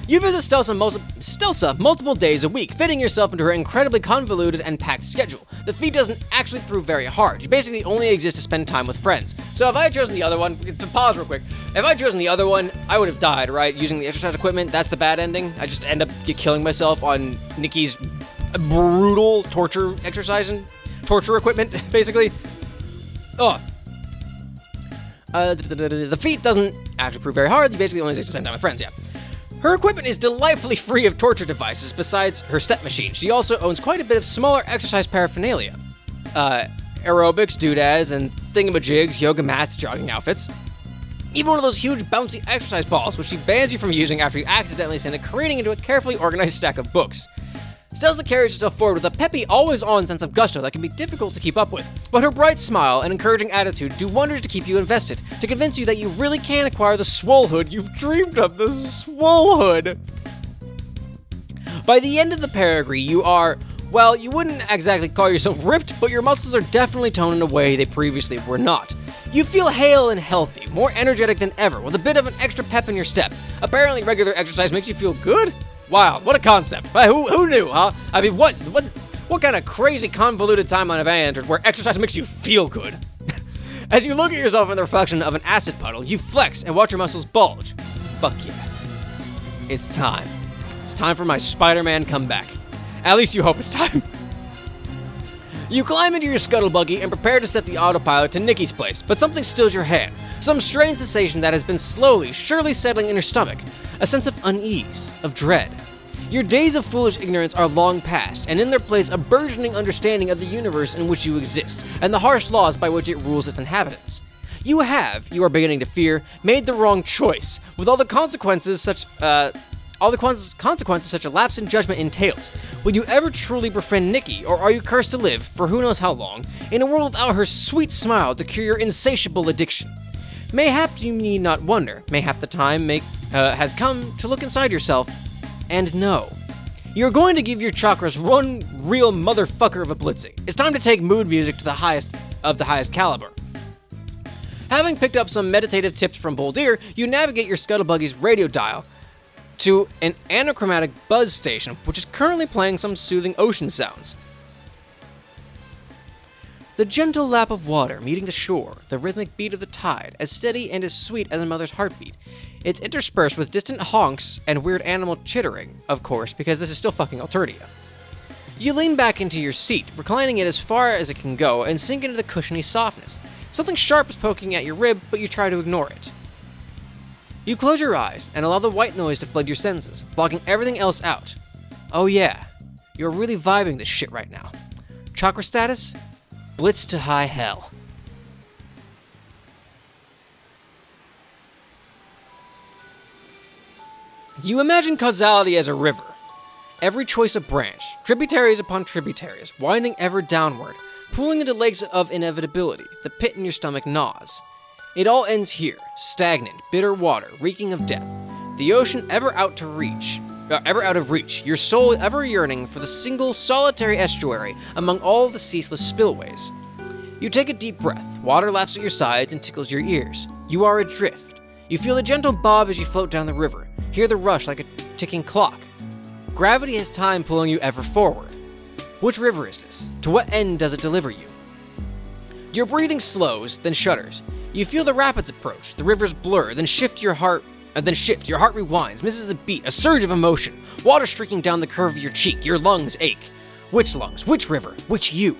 You visit Stelsa multiple days a week, fitting yourself into her incredibly convoluted and packed schedule. The feat doesn't actually prove very hard. You basically only exist to spend time with friends. So if I had chosen the other one, to pause real quick, if I had chosen the other one, I would have died, right? Using the exercise equipment, that's the bad ending. I just end up killing myself on Nikki's brutal torture equipment, basically. Oh. The feat doesn't actually prove very hard. You basically only exist to spend time with friends, yeah. Her equipment is delightfully free of torture devices besides her step machine. She also owns quite a bit of smaller exercise paraphernalia. Aerobics, doodads, and thingamajigs, yoga mats, jogging outfits. Even one of those huge bouncy exercise balls, which she bans you from using after you accidentally send it careening into a carefully organized stack of books. Stelza carries herself forward with a peppy, always-on sense of gusto that can be difficult to keep up with, but her bright smile and encouraging attitude do wonders to keep you invested, to convince you that you really can acquire the swolehood you've dreamed of, the swolehood. By the end of the perigee, you are, well, you wouldn't exactly call yourself ripped, but your muscles are definitely toned in a way they previously were not. You feel hale and healthy, more energetic than ever, with a bit of an extra pep in your step. Apparently regular exercise makes you feel good? Wow, what a concept. Who knew, huh? I mean, what kind of crazy convoluted timeline have I entered where exercise makes you feel good? As you look at yourself in the reflection of an acid puddle, you flex and watch your muscles bulge. Fuck yeah. It's time. It's time for my Spider-Man comeback. At least you hope it's time. You climb into your scuttle buggy and prepare to set the autopilot to Nikki's place, but something stills your hand. Some strange sensation that has been slowly, surely settling in your stomach. A sense of unease, of dread. Your days of foolish ignorance are long past, and in their place a burgeoning understanding of the universe in which you exist, and the harsh laws by which it rules its inhabitants. You are beginning to fear, made the wrong choice, with all the consequences such a lapse in judgment entails. Will you ever truly befriend Nikki, or are you cursed to live, for who knows how long, in a world without her sweet smile to cure your insatiable addiction? Mayhap you need not wonder. Mayhap the time has come to look inside yourself and know. You're going to give your chakras one real motherfucker of a blitzing. It's time to take mood music to the highest caliber. Having picked up some meditative tips from Boldir, you navigate your Scuttlebuggy's radio dial to an anachromatic buzz station, which is currently playing some soothing ocean sounds. The gentle lap of water meeting the shore, the rhythmic beat of the tide, as steady and as sweet as a mother's heartbeat. It's interspersed with distant honks and weird animal chittering, of course, because this is still fucking Alternia. You lean back into your seat, reclining it as far as it can go, and sink into the cushiony softness. Something sharp is poking at your rib, but you try to ignore it. You close your eyes and allow the white noise to flood your senses, blocking everything else out. Oh yeah, you're really vibing this shit right now. Chakra status? Blitz to high hell. You imagine causality as a river. Every choice a branch, tributaries upon tributaries, winding ever downward, pooling into lakes of inevitability. The pit in your stomach gnaws. It all ends here, stagnant, bitter water, reeking of death. The ocean ever out of reach. Your soul ever yearning for the single, solitary estuary among all the ceaseless spillways. You take a deep breath. Water laps at your sides and tickles your ears. You are adrift. You feel the gentle bob as you float down the river. Hear the rush like a ticking clock. Gravity has time pulling you ever forward. Which river is this? To what end does it deliver you? Your breathing slows, then shudders. You feel the rapids approach. The rivers blur, then shift. Your heart rewinds, misses a beat, a surge of emotion. Water streaking down the curve of your cheek. Your lungs ache. Which lungs? Which river? Which you?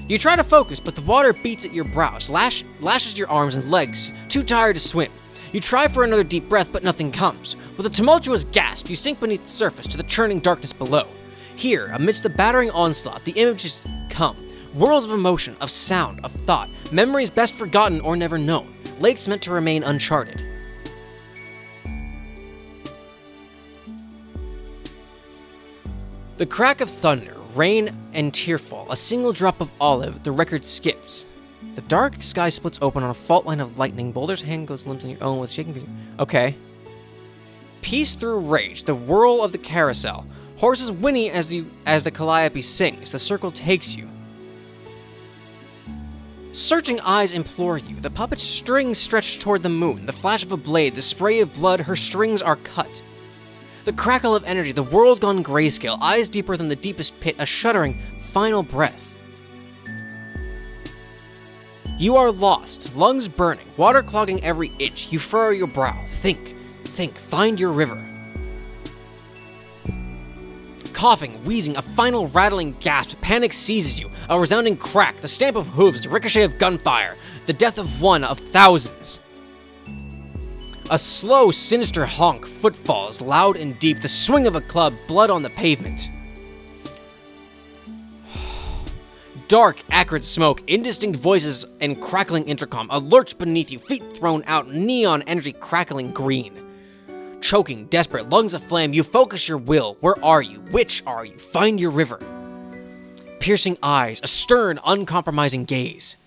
You try to focus, but the water beats at your brows, lashes your arms and legs, too tired to swim. You try for another deep breath, but nothing comes. With a tumultuous gasp, you sink beneath the surface to the churning darkness below. Here, amidst the battering onslaught, the images come. Whirls of emotion, of sound, of thought, memories best forgotten or never known, lakes meant to remain uncharted. The crack of thunder, rain, and tearfall, a single drop of olive, the record skips. The dark sky splits open on a fault line of lightning. Boulder's hand goes limp on your own with shaking finger. Okay. Peace through rage, the whirl of the carousel. Horses whinny as the calliope sings. The circle takes you. Searching eyes implore you. The puppet's strings stretch toward the moon. The flash of a blade, the spray of blood, her strings are cut. The crackle of energy, the world gone grayscale, eyes deeper than the deepest pit, a shuddering, final breath. You are lost, lungs burning, water clogging every inch. You furrow your brow. Think, find your river. Coughing, wheezing, a final rattling gasp, panic seizes you. A resounding crack, the stamp of hooves, the ricochet of gunfire, the death of one of thousands. A slow, sinister honk, footfalls, loud and deep, the swing of a club, blood on the pavement. Dark, acrid smoke, indistinct voices and crackling intercom, a lurch beneath you, feet thrown out, neon energy crackling green. Choking, desperate, lungs aflame, you focus your will. Where are you? Which are you? Find your river. Piercing eyes, a stern, uncompromising gaze.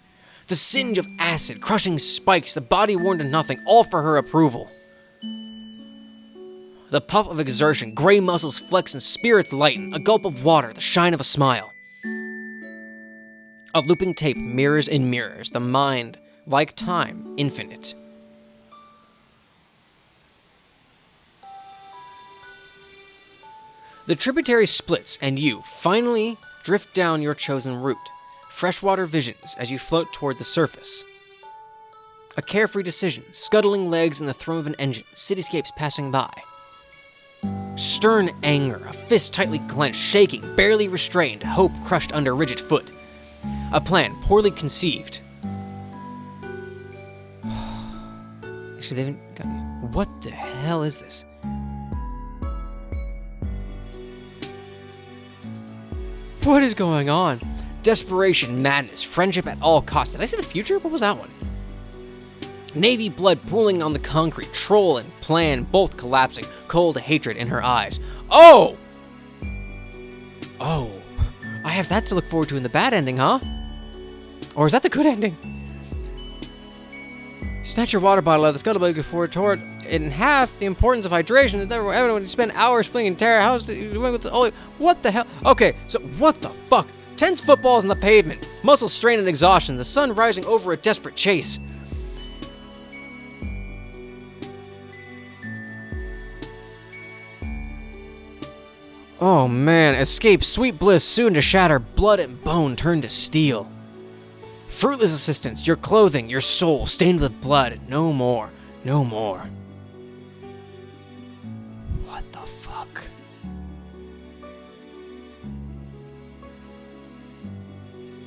The singe of acid, crushing spikes, the body worn to nothing, all for her approval. The puff of exertion, gray muscles flex and spirits lighten, a gulp of water, the shine of a smile. A looping tape mirrors in mirrors, the mind, like time, infinite. The tributary splits, and you, finally, drift down your chosen route. Freshwater visions as you float toward the surface. A carefree decision, scuttling legs in the thrum of an engine, cityscapes passing by. Stern anger, a fist tightly clenched, shaking, barely restrained, hope crushed under rigid foot. A plan poorly conceived. Actually, they haven't gotten... What the hell is this? What is going on? Desperation, madness, friendship at all costs. Did I see the future? What was that one? Navy blood pooling on the concrete, troll and plan both collapsing, cold hatred in her eyes. Oh! Oh, I have that to look forward to in the bad ending, huh? Or is that the good ending? Snatch your water bottle out of the scuttlebutt before it tore it in half. The importance of hydration is never evident when you spend hours flinging terror. How's the doing with the only? What the hell? Okay, so what the fuck? Tense footballs on the pavement, muscle strain and exhaustion. The sun rising over a desperate chase. Oh man, escape, sweet bliss, soon to shatter, blood and bone turned to steel. Fruitless assistance, your clothing, your soul, stained with blood, no more, no more. What the fuck?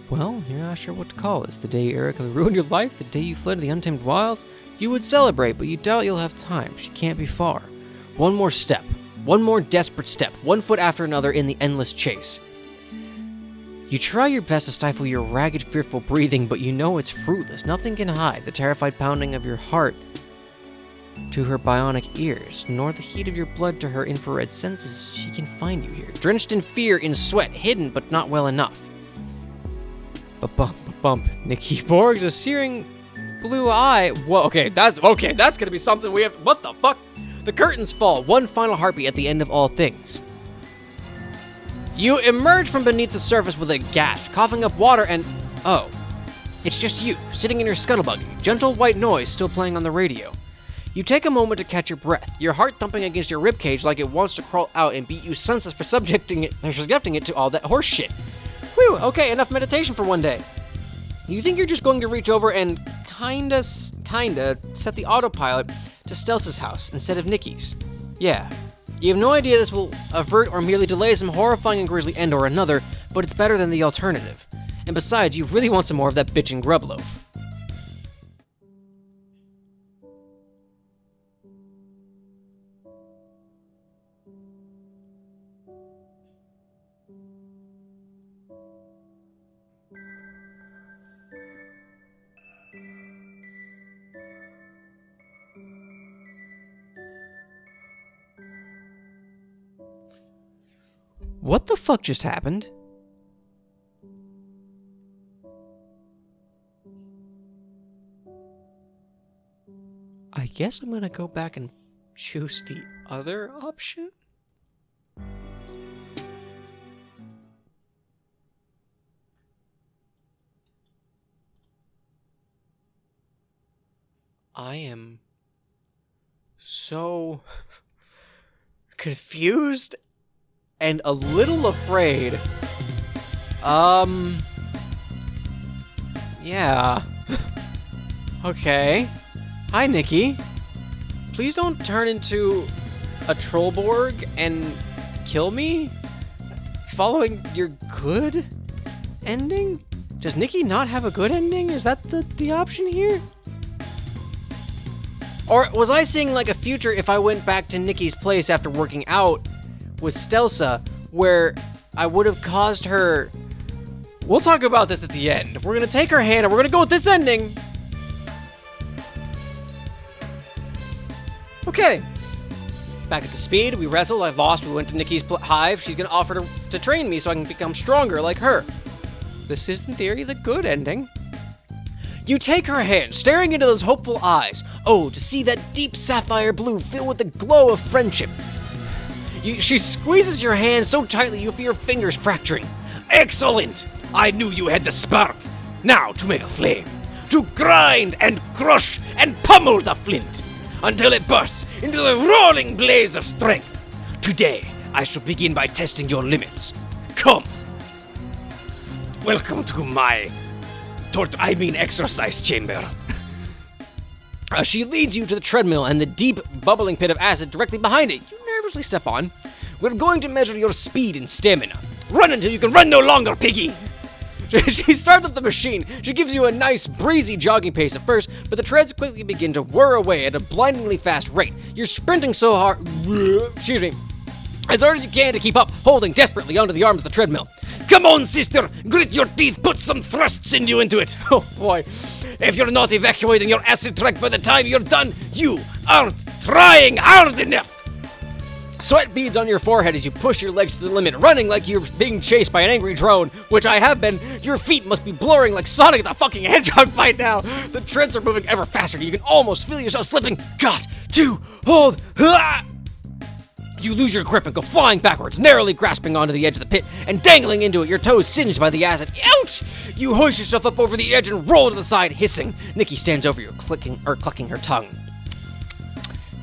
Well, you're not sure what to call this. The day you arrogantly ruined your life, the day you fled to the untamed wilds? You would celebrate, but you doubt you'll have time. She can't be far. One more step. One more desperate step, one foot after another in the endless chase. You try your best to stifle your ragged, fearful breathing, but you know it's fruitless. Nothing can hide the terrified pounding of your heart to her bionic ears, nor the heat of your blood to her infrared senses. She can find you here, drenched in fear, in sweat, hidden but not well enough. Bump, Nikki Borg's a searing blue eye. Whoa, okay, that's gonna be something we have. What the fuck? The curtains fall, one final heartbeat at the end of all things. You emerge from beneath the surface with a gash, coughing up water and... Oh. It's just you, sitting in your scuttlebuggy, gentle white noise still playing on the radio. You take a moment to catch your breath, your heart thumping against your ribcage like it wants to crawl out and beat you senseless for subjecting it to all that horse shit. Whew, okay, enough meditation for one day. You think you're just going to reach over and kinda set the autopilot to Stelz's house instead of Nikki's. Yeah. You have no idea this will avert or merely delay some horrifying and grisly end or another, but it's better than the alternative. And besides, you really want some more of that bitchin' grub loaf. What the fuck just happened? I guess I'm gonna go back and choose the other option? I am so confused and a little afraid. Yeah. Okay. Hi, Nikki. Please don't turn into a Trollborg and kill me following your good ending? Does Nikki not have a good ending? Is that the option here? Or was I seeing like a future if I went back to Nikki's place after working out with Stelsa, where I would have caused her... We'll talk about this at the end. We're gonna take her hand and we're gonna go with this ending. Okay. Back at the speed, we wrestled, I lost, we went to Nikki's hive. She's gonna offer to train me so I can become stronger like her. This is, in theory, the good ending. You take her hand, staring into those hopeful eyes. Oh, to see that deep sapphire blue filled with the glow of friendship. She squeezes your hand so tightly you feel your fingers fracturing. Excellent! I knew you had the spark. Now to make a flame. To grind and crush and pummel the flint until it bursts into the roaring blaze of strength. Today, I shall begin by testing your limits. Come. Welcome to my exercise chamber. She leads you to the treadmill and the deep, bubbling pit of acid directly behind it. You nervously step on. We're going to measure your speed and stamina. Run until you can run no longer, piggy! She starts up the machine. She gives you a nice, breezy jogging pace at first, but the treads quickly begin to whir away at a blindingly fast rate. You're sprinting so hard... Excuse me. As hard as you can to keep up, holding desperately onto the arms of the treadmill. Come on, sister! Grit your teeth, put some thrusts into it! Oh, boy. If you're not evacuating your acid track by the time you're done, you aren't trying hard enough! Sweat beads on your forehead as you push your legs to the limit, running like you're being chased by an angry drone, which I have been. Your feet must be blurring like Sonic the fucking Hedgehog by now. The treads are moving ever faster. You can almost feel yourself slipping. Got to hold. Ah! You lose your grip and go flying backwards, narrowly grasping onto the edge of the pit and dangling into it, your toes singed by the acid. Ouch! You hoist yourself up over the edge and roll to the side, hissing. Nikki stands over you, clucking her tongue.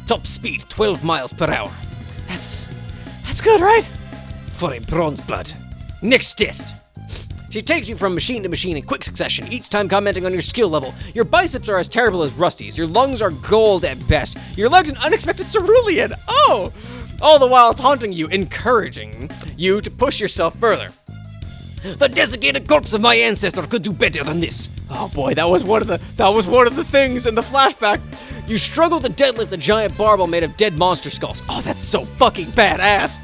Top speed, 12 miles per hour. That's good, right? For a bronze blood. Next test. She takes you from machine to machine in quick succession, each time commenting on your skill level. Your biceps are as terrible as Rusty's. Your lungs are gold at best. Your legs an unexpected cerulean. Oh! All the while taunting you, encouraging you to push yourself further. The desiccated corpse of my ancestor could do better than this. Oh boy, that was one of the things in the flashback. You struggle to deadlift a giant barbell made of dead monster skulls. Oh, that's so fucking badass.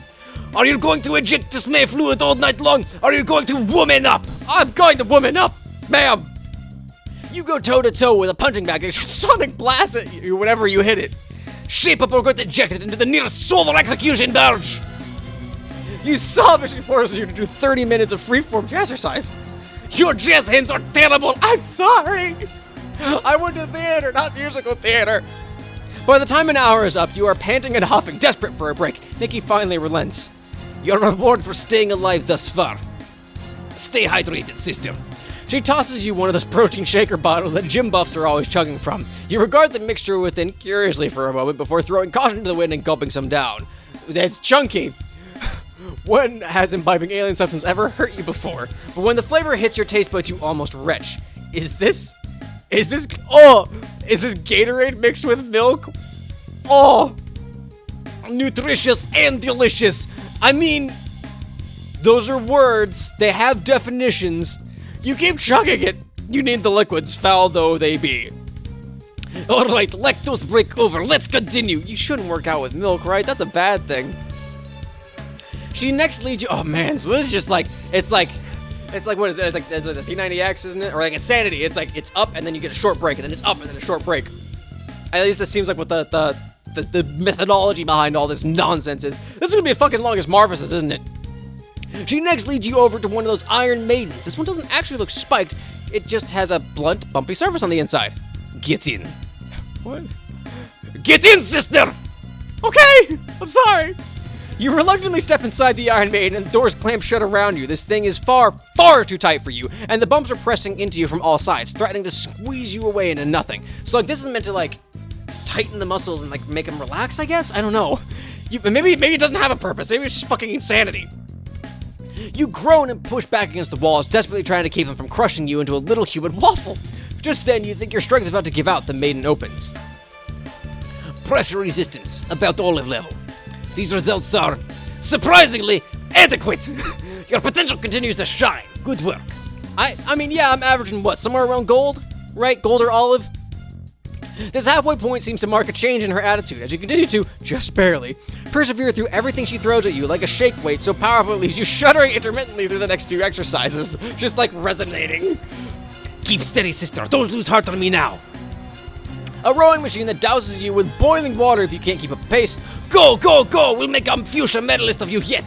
Are you going to inject dismay fluid all night long? Are you going to woman up? I'm going to woman up, ma'am. You go toe to toe with a punching bag that sonic blasts at you whenever you hit it. Shape up or get ejected into the nearest solar execution barge. You sob as she forces you to do 30 minutes of freeform jazzercise. Your jazz hands are terrible. I'm sorry. I went to theater, not musical theater. By the time an hour is up, you are panting and huffing, desperate for a break. Nikki finally relents. Your reward for staying alive thus far. Stay hydrated, sister. She tosses you one of those protein shaker bottles that gym buffs are always chugging from. You regard the mixture within curiously for a moment before throwing caution to the wind and gulping some down. It's chunky. When has imbibing alien substance ever hurt you before? But when the flavor hits your taste buds, you almost retch. Is this Gatorade mixed with milk? Oh, nutritious and delicious. I mean, those are words. They have definitions. You keep chugging it. You need the liquids, foul though they be. All right, lactose break over. Let's continue. You shouldn't work out with milk, right? That's a bad thing. She next leads you. Oh man, so this is just like it's like what is it? It's like the P90X, isn't it? Or like Insanity. It's like it's up and then you get a short break, and then it's up and then a short break. At least that seems like what the methodology behind all this nonsense is. This is gonna be as fucking long as Marvis's, isn't it? She next leads you over to one of those Iron Maidens. This one doesn't actually look spiked. It just has a blunt, bumpy surface on the inside. Get in. What? Get in, sister! Okay, I'm sorry. You reluctantly step inside the Iron Maiden and the doors clamp shut around you. This thing is far, far too tight for you, and the bumps are pressing into you from all sides, threatening to squeeze you away into nothing. So like this is meant to like tighten the muscles and like make them relax, I guess? I don't know. Maybe it doesn't have a purpose. Maybe it's just fucking insanity. You groan and push back against the walls, desperately trying to keep them from crushing you into a little human waffle. Just then, you think your strength is about to give out. The maiden opens. Pressure resistance, about olive level. These results are surprisingly adequate. Your potential continues to shine. Good work. I mean, yeah, I'm averaging what, somewhere around gold? Right? Gold or olive? This halfway point seems to mark a change in her attitude as you continue to, just barely, persevere through everything she throws at you like a shake weight so powerful it leaves you shuddering intermittently through the next few exercises, just like resonating. Keep steady, sister. Don't lose heart on me now. A rowing machine that douses you with boiling water if you can't keep up the pace. Go, go, go! We'll make a fuchsia medalist of you yet.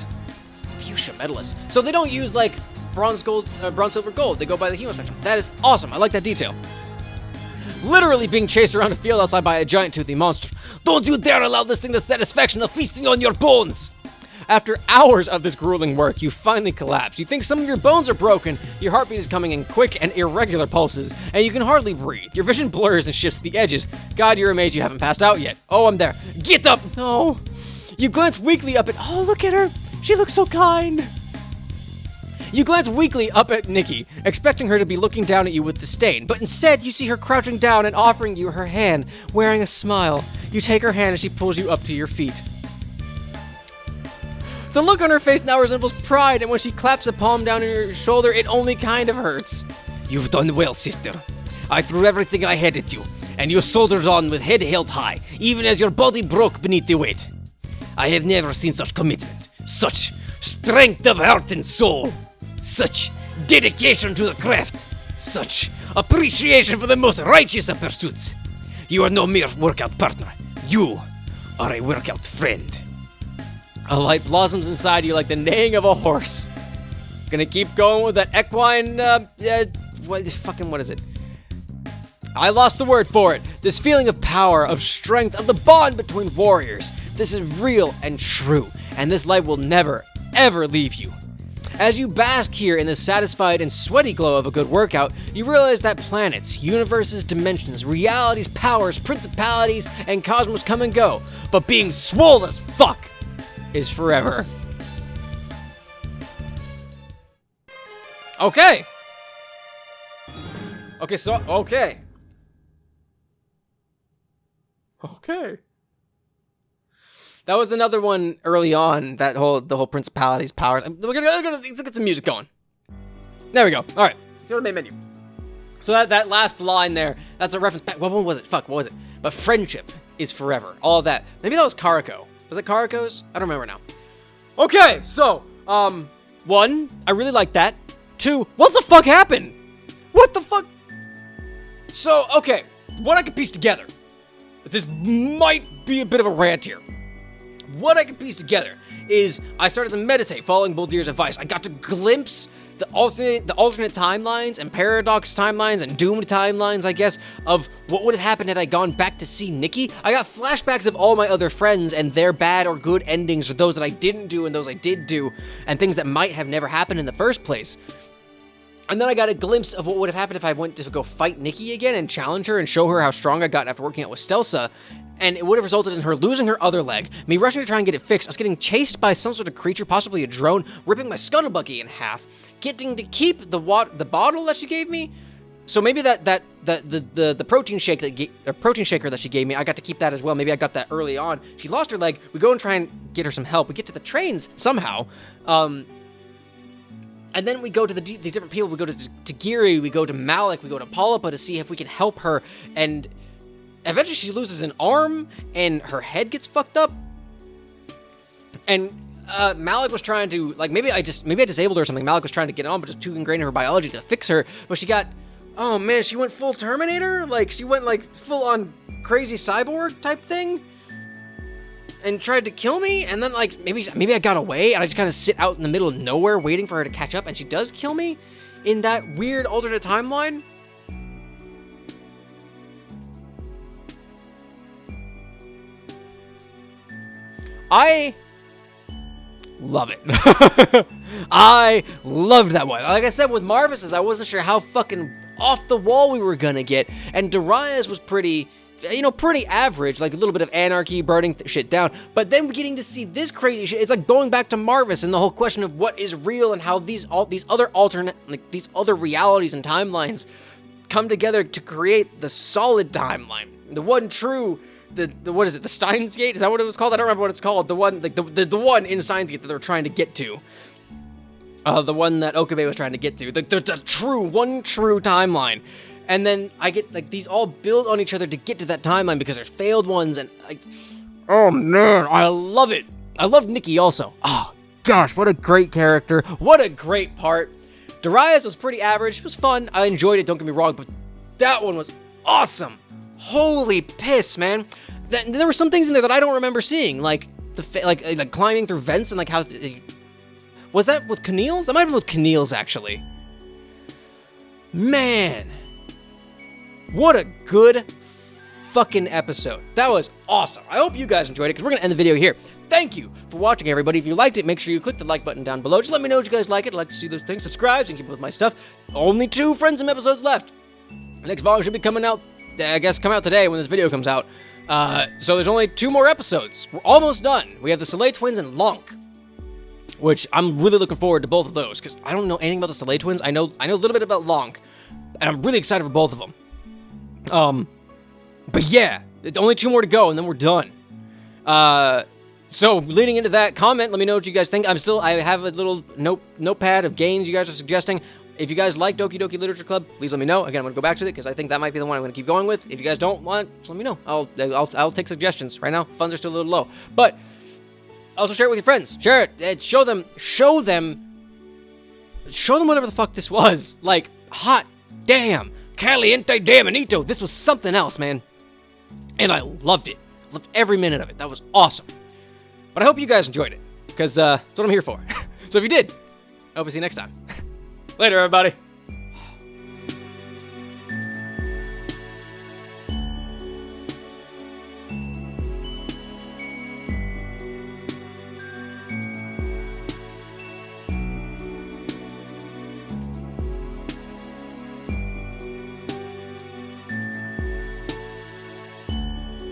Fuchsia medalist. So they don't use like bronze, silver, gold. They go by the hemo spectrum. That is awesome. I like that detail. Literally being chased around a field outside by a giant toothy monster. Don't you dare allow this thing the satisfaction of feasting on your bones! After hours of this grueling work, you finally collapse. You think some of your bones are broken, your heartbeat is coming in quick and irregular pulses, and you can hardly breathe. Your vision blurs and shifts to the edges. God, you're amazed you haven't passed out yet. Oh, I'm there. Get up! No. You glance weakly up at... Oh, look at her. She looks so kind. You glance weakly up at Nikki, expecting her to be looking down at you with disdain, but instead you see her crouching down and offering you her hand, wearing a smile. You take her hand as she pulls you up to your feet. The look on her face now resembles pride, and when she claps a palm down on your shoulder, it only kind of hurts. You've done well, sister. I threw everything I had at you, and you soldiered on with head held high, even as your body broke beneath the weight. I have never seen such commitment, such strength of heart and soul. Such dedication to the craft, such appreciation for the most righteous of pursuits. You are no mere workout partner. You are a workout friend. A light blossoms inside you like the neighing of a horse. Gonna keep going with that equine, what is it? I lost the word for it. This feeling of power, of strength, of the bond between warriors. This is real and true, and this light will never, ever leave you. As you bask here in the satisfied and sweaty glow of a good workout, you realize that planets, universes, dimensions, realities, powers, principalities, and cosmos come and go, but being swole as fuck is forever. Okay. Okay. That was another one early on, the whole principalities, powers. We're gonna get some music going. There we go. All right, let's go to the main menu. So that last line there, that's a reference back. What was it? What was it? But friendship is forever. All of that. Maybe that was Karako. Was it Karako's? I don't remember now. Okay, so, 1, I really like that. 2, what the fuck happened? What the fuck? So, okay, what I could piece together. This might be a bit of a rant here. What I could piece together is I started to meditate following Buldir's advice. I got to glimpse the alternate timelines and paradox timelines and doomed timelines, I guess, of what would have happened had I gone back to see Nikki. I got flashbacks of all my other friends and their bad or good endings, or those that I didn't do and those I did do, and things that might have never happened in the first place. And then I got a glimpse of what would have happened if I went to go fight Nikki again and challenge her and show her how strong I got after working out with Stella. And it would have resulted in her losing her other leg, me rushing to try and get it fixed, us getting chased by some sort of creature, possibly a drone, ripping my scuttle buggy in half, getting to keep the bottle that she gave me. So maybe the protein shake protein shaker that she gave me, I got to keep that as well. Maybe I got that early on. She lost her leg. We go and try and get her some help. We get to the trains somehow. And then we go to these different people. We go to Tagiri, we go to Malik, we go to Polypa to see if we can help her. And eventually she loses an arm and her head gets fucked up. And Malik was trying to, like, maybe I disabled her or something. Malik was trying to get on, but it's too ingrained in her biology to fix her. But she got, oh man, she went full Terminator? Like, she went like full on crazy cyborg type thing? And tried to kill me, and then like maybe I got away, and I just kind of sit out in the middle of nowhere waiting for her to catch up, and she does kill me in that weird alternate timeline. I love it. I loved that one. Like I said with Marvis's, I wasn't sure how fucking off the wall we were gonna get, and Darius was pretty average, like a little bit of anarchy, burning shit down. But then getting to see this crazy shit, it's like going back to Marvis and the whole question of what is real and how these other realities and timelines come together to create the solid timeline, the one true. The what is it? The Steins Gate? Is that what it was called? I don't remember what it's called. The one like the one in Steins Gate that they were trying to get to. The one that Okabe was trying to get to. The true timeline. And then I get, like, these all build on each other to get to that timeline because there's failed ones, and, like, oh, man, I love it. I love Nikki also. Oh, gosh, what a great character. What a great part. Darius was pretty average. It was fun. I enjoyed it, don't get me wrong, but that one was awesome. Holy piss, man. There were some things in there that I don't remember seeing, like, like climbing through vents and, like, how... Was that with Keneals? That might have been with Keneals, actually. Man... What a good fucking episode. That was awesome. I hope you guys enjoyed it, because we're going to end the video here. Thank you for watching, everybody. If you liked it, make sure you click the like button down below. Just let me know if you guys like it. I'd like to see those things. Subscribe and keep up with my stuff. Only 2 Friendsim episodes left. The next volume should be coming out, I guess, come out today when this video comes out. So there's only 2 more episodes. We're almost done. We have the Soleil Twins and Lonk, which I'm really looking forward to both of those, because I don't know anything about the Soleil Twins. I know a little bit about Lonk, and I'm really excited for both of them. But yeah, only 2 more to go, and then we're done. So leading into that, comment, let me know what you guys think. I have a little notepad of games you guys are suggesting. If you guys like Doki Doki Literature Club, please let me know. Again, I'm gonna go back to it, because I think that might be the one I'm gonna keep going with. If you guys don't want, just let me know. I'll take suggestions. Right now, funds are still a little low. But, also share it with your friends. Share it. Show them whatever the fuck this was. Like, hot damn. Caliente Damanito. This was something else, man. And I loved it. Loved every minute of it. That was awesome. But I hope you guys enjoyed it. because that's what I'm here for. So if you did, I hope to see you next time. Later, everybody.